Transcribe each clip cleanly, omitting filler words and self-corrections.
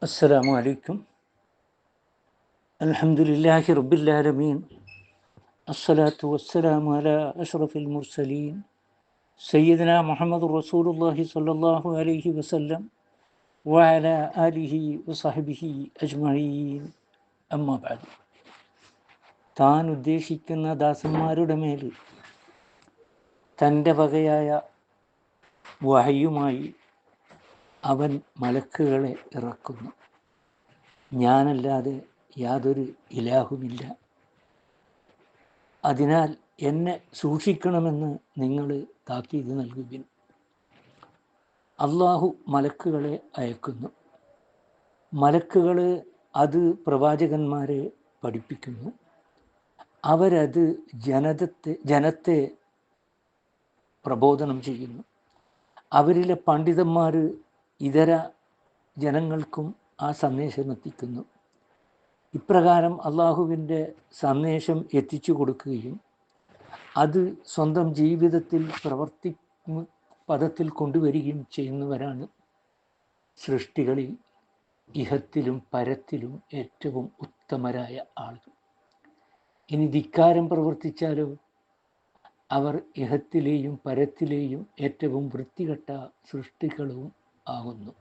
السلام عليكم. الحمد لله رب العالمين. الصلاة والسلام على أشرف المرسلين سيدنا محمد رسول الله صلى الله عليه وسلم وعلى آله وصحبه أجمعين. أما بعد. താൻ ഉദ്ദേശിക്കുന്ന ദാസന്മാരുടെ മേൽ തൻ്റെ വകയായ വഹയുമായി അവൻ മലക്കുകളെ ഇറക്കുന്നു. ഞാനല്ലാതെ യാതൊരു ഇലാഹുമില്ല. അതിനാൽ എന്നെ സൂക്ഷിക്കണമെന്ന് നിങ്ങൾ താക്കീത് നൽകുവിൻ. അള്ളാഹു മലക്കുകളെ അയക്കുന്നു. മലക്കുകൾ അത് പ്രവാചകന്മാരെ പഠിപ്പിക്കുന്നു. അവരത് ജനത്തെ പ്രബോധനം ചെയ്യുന്നു. അവരിലെ പണ്ഡിതന്മാർ ഇതര ജനങ്ങൾക്കും ആ സന്ദേശം എത്തിക്കുന്നു. ഇപ്രകാരം അള്ളാഹുവിൻ്റെ സന്ദേശം എത്തിച്ചു കൊടുക്കുകയും അത് സ്വന്തം ജീവിതത്തിൽ പദത്തിൽ കൊണ്ടുവരികയും ചെയ്യുന്നവരാണ് സൃഷ്ടികളിൽ ഇഹത്തിലും പരത്തിലും ഏറ്റവും ഉത്തമരായ ആളുകൾ. ഇനി ധിക്കാരം പ്രവർത്തിച്ചാലോ അവർ ഇഹത്തിലെയും പരത്തിലെയും ഏറ്റവും വൃത്തികെട്ട സൃഷ്ടികളും ആകുന്നു.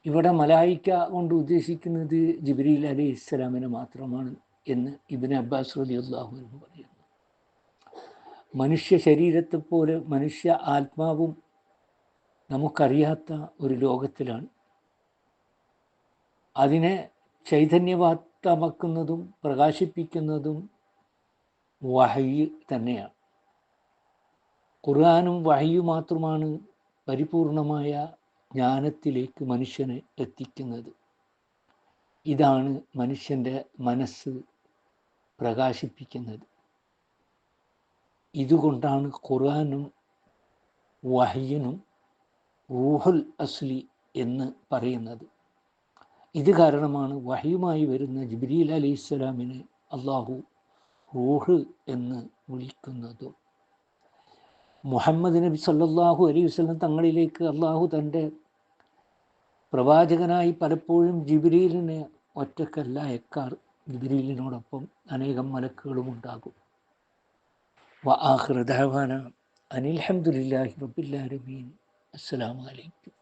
ഇവിടെ മലായിക്ക കൊണ്ട് ഉദ്ദേശിക്കുന്നത് ജിബ്രീൽ അലൈഹി ഇസ്ലാമിനെ മാത്രമാണ് എന്ന് ഇബ്നു അബ്ബാസ് റളിയല്ലാഹു അൻഹു പറയുന്നു. മനുഷ്യ ശരീരത്തെ പോലെ മനുഷ്യ ആത്മാവും നമുക്കറിയാത്ത ഒരു ലോകത്തിലാണ്. അതിനെ ചൈതന്യവാത്തമാക്കുന്നതും പ്രകാശിപ്പിക്കുന്നതും വഹയ് തന്നെയാണ്. ഖുർആനും വഹയ് മാത്രമാണ് പരിപൂർണമായ ജ്ഞാനത്തിലേക്ക് മനുഷ്യനെ എത്തിക്കുന്നത്. ഇതാണ് മനുഷ്യൻ്റെ മനസ്സ് പ്രകാശിപ്പിക്കുന്നത്. ഇതുകൊണ്ടാണ് ഖുർആനും വഹയ്യനും റൂഹുൽ അസ്ലി എന്ന് പറയുന്നത്. ഇത് കാരണമാണ് വഹയുമായി വരുന്ന ജിബ്രീൽ അലൈഹിസ്സലാമിനെ അള്ളാഹു റൂഹ് എന്ന് വിളിക്കുന്നതും. മുഹമ്മദ് നബി സല്ലല്ലാഹു അലൈഹി വസല്ലം തങ്ങളിലേക്ക് അള്ളാഹു തൻ്റെ പ്രവാചകനായി പലപ്പോഴും ജിബ്രീലിനെ ഒറ്റക്കല്ല അയക്കാറ്. ജിബ്രീലിനോടൊപ്പം അനേകം മലക്കുകളും ഉണ്ടാകും. വആഖിറു ദഅവാന അനിൽ ഹംദുലില്ലാഹി റബ്ബിൽ ആലമീൻ. അസ്സലാമു അലൈക്കും.